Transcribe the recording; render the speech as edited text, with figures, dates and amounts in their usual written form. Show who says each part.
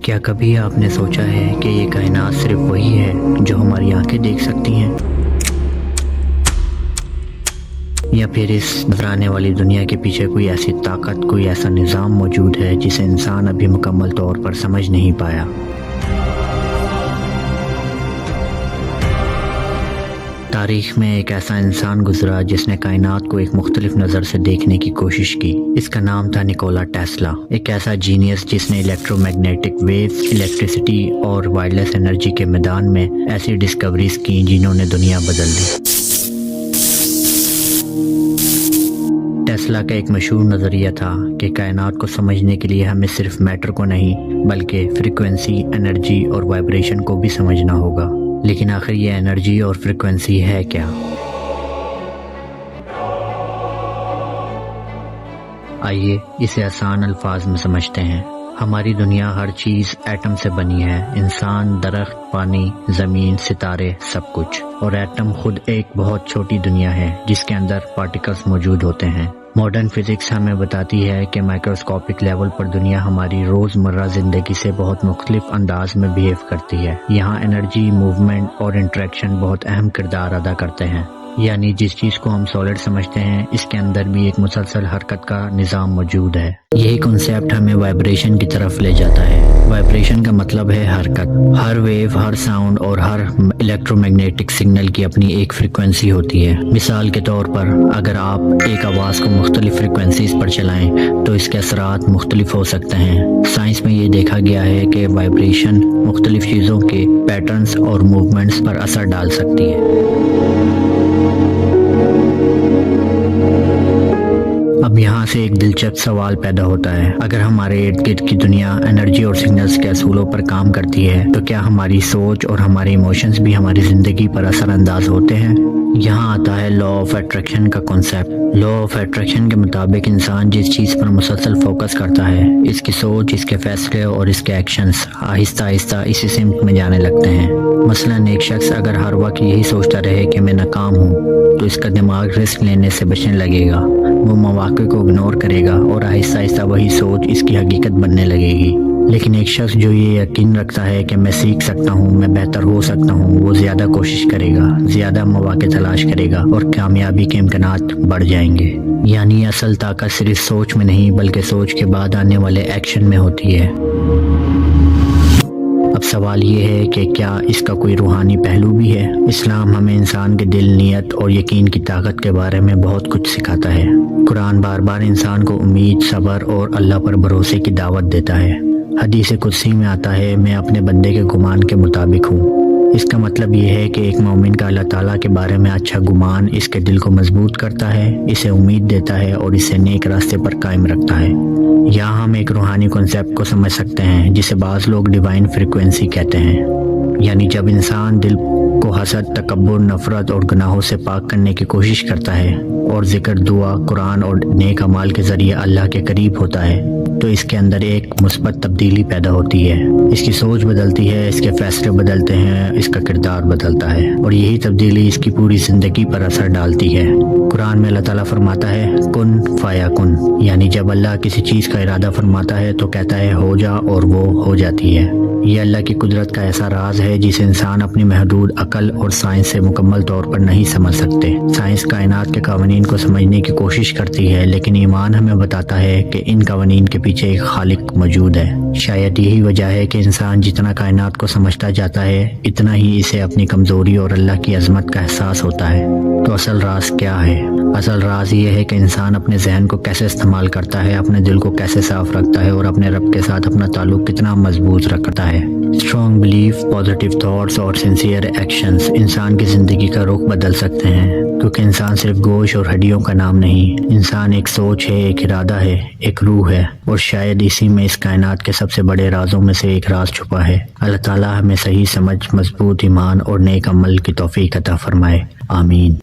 Speaker 1: کیا کبھی آپ نے سوچا ہے کہ یہ کائنات صرف وہی ہے جو ہماری آنکھیں دیکھ سکتی ہیں، یا پھر اس نظرانے والی دنیا کے پیچھے کوئی ایسی طاقت، کوئی ایسا نظام موجود ہے جسے انسان ابھی مکمل طور پر سمجھ نہیں پایا؟ تاریخ میں ایک ایسا انسان گزرا جس نے کائنات کو ایک مختلف نظر سے دیکھنے کی کوشش کی۔ اس کا نام تھا نکولا ٹیسلا، ایک ایسا جینیس جس نے الیکٹرو میگنیٹک ویوز، الیکٹریسٹی اور وائرلیس انرجی کے میدان میں ایسی ڈسکوریز کی جنہوں نے دنیا بدل دی۔ ٹیسلا کا ایک مشہور نظریہ تھا کہ کائنات کو سمجھنے کے لیے ہمیں صرف میٹر کو نہیں بلکہ فریکوینسی، انرجی اور وائبریشن کو بھی سمجھنا ہوگا۔ لیکن آخر یہ انرجی اور فریکوینسی ہے کیا؟ آئیے اسے آسان الفاظ میں سمجھتے ہیں۔ ہماری دنیا ہر چیز ایٹم سے بنی ہے، انسان، درخت، پانی، زمین، ستارے، سب کچھ۔ اور ایٹم خود ایک بہت چھوٹی دنیا ہے جس کے اندر پارٹیکلز موجود ہوتے ہیں۔ ماڈرن فزکس ہمیں بتاتی ہے کہ مائکروسکوپک لیول پر دنیا ہماری روزمرہ زندگی سے بہت مختلف انداز میں بیہیو کرتی ہے۔ یہاں انرجی، موومنٹ اور انٹریکشن بہت اہم کردار ادا کرتے ہیں۔ یعنی جس چیز کو ہم سالڈ سمجھتے ہیں، اس کے اندر بھی ایک مسلسل حرکت کا نظام موجود ہے۔ یہی کنسیپٹ ہمیں وائبریشن کی طرف لے جاتا ہے۔ وائبریشن کا مطلب ہے حرکت۔ ہر ویو، ہر ساؤنڈ اور ہر الیکٹرو میگنیٹک سگنل کی اپنی ایک فریکوینسی ہوتی ہے۔ مثال کے طور پر اگر آپ ایک آواز کو مختلف فریکوینسیز پر چلائیں تو اس کے اثرات مختلف ہو سکتے ہیں۔ سائنس میں یہ دیکھا گیا ہے کہ وائبریشن مختلف چیزوں کے پیٹرنز اور موومنٹس پر اثر ڈال سکتی ہے۔ اب یہاں سے ایک دلچسپ سوال پیدا ہوتا ہے، اگر ہمارے ارد گرد کی دنیا انرجی اور سگنلز کے اصولوں پر کام کرتی ہے تو کیا ہماری سوچ اور ہمارے ایموشنز بھی ہماری زندگی پر اثر انداز ہوتے ہیں؟ یہاں آتا ہے لا آف اٹریکشن کا کنسیپٹ۔ لا آف اٹریکشن کے مطابق انسان جس چیز پر مسلسل فوکس کرتا ہے، اس کی سوچ، اس کے فیصلے اور اس کے ایکشنز آہستہ آہستہ اسی سمت میں جانے لگتے ہیں۔ مثلاً ایک شخص اگر ہر وقت یہی سوچتا رہے کہ میں ناکام ہوں تو اس کا دماغ رسک لینے سے بچنے لگے گا، وہ مواقع کو اگنور کرے گا اور آہستہ آہستہ وہی سوچ اس کی حقیقت بننے لگے گی۔ لیکن ایک شخص جو یہ یقین رکھتا ہے کہ میں سیکھ سکتا ہوں، میں بہتر ہو سکتا ہوں، وہ زیادہ کوشش کرے گا، زیادہ مواقع تلاش کرے گا اور کامیابی کے امکانات بڑھ جائیں گے۔ یعنی اصل طاقت صرف سوچ میں نہیں بلکہ سوچ کے بعد آنے والے ایکشن میں ہوتی ہے۔ اب سوال یہ ہے کہ کیا اس کا کوئی روحانی پہلو بھی ہے؟ اسلام ہمیں انسان کے دل، نیت اور یقین کی طاقت کے بارے میں بہت کچھ سکھاتا ہے۔ قرآن بار بار انسان کو امید، صبر اور اللہ پر بھروسے کی دعوت دیتا ہے۔ حدیث قدسی میں آتا ہے، میں اپنے بندے کے گمان کے مطابق ہوں۔ اس کا مطلب یہ ہے کہ ایک مومن کا اللہ تعالیٰ کے بارے میں اچھا گمان اس کے دل کو مضبوط کرتا ہے، اسے امید دیتا ہے اور اسے نیک راستے پر قائم رکھتا ہے۔ یہاں ہم ایک روحانی کنسیپٹ کو سمجھ سکتے ہیں جسے بعض لوگ ڈیوائن فریکوینسی کہتے ہیں۔ یعنی جب انسان دل کو حسد، تکبر، نفرت اور گناہوں سے پاک کرنے کی کوشش کرتا ہے اور ذکر، دعا، قرآن اور نیک اعمال کے ذریعے اللہ کے قریب ہوتا ہے تو اس کے اندر ایک مثبت تبدیلی پیدا ہوتی ہے۔ اس کی سوچ بدلتی ہے، اس کے فیصلے بدلتے ہیں، اس کا کردار بدلتا ہے اور یہی تبدیلی اس کی پوری زندگی پر اثر ڈالتی ہے۔ قرآن میں اللہ تعالیٰ فرماتا ہے کن فیکن، یعنی جب اللہ کسی چیز کا ارادہ فرماتا ہے تو کہتا ہے ہو جا اور وہ ہو جاتی ہے۔ یہ اللہ کی قدرت کا ایسا راز ہے جسے انسان اپنی محدود عقل اور سائنس سے مکمل طور پر نہیں سمجھ سکتے۔ سائنس کائنات کے قوانین کو سمجھنے کی کوشش کرتی ہے لیکن ایمان ہمیں بتاتا ہے کہ ان قوانین کے پیچھے ایک خالق موجود ہے۔ شاید یہی وجہ ہے کہ انسان جتنا کائنات کو سمجھتا جاتا ہے اتنا ہی اسے اپنی کمزوری اور اللہ کی عظمت کا احساس ہوتا ہے۔ تو اصل راز کیا ہے؟ اصل راز یہ ہے کہ انسان اپنے ذہن کو کیسے استعمال کرتا ہے، اپنے دل کو کیسے صاف رکھتا ہے اور اپنے رب کے ساتھ اپنا تعلق کتنا مضبوط رکھتا ہے۔ اسٹرانگ بلیف، پازیٹیو تھاٹس اور سنسیئر ایکشنز انسان کی زندگی کا رخ بدل سکتے ہیں، کیونکہ انسان صرف گوشت اور ہڈیوں کا نام نہیں، انسان ایک سوچ ہے، ایک ارادہ ہے، ایک روح ہے اور شاید اسی میں اس کائنات کے سب سے بڑے رازوں میں سے ایک راز چھپا ہے۔ اللہ تعالیٰ ہمیں صحیح سمجھ، مضبوط ایمان اور نیک عمل کی توفیق عطا فرمائے۔ آمین۔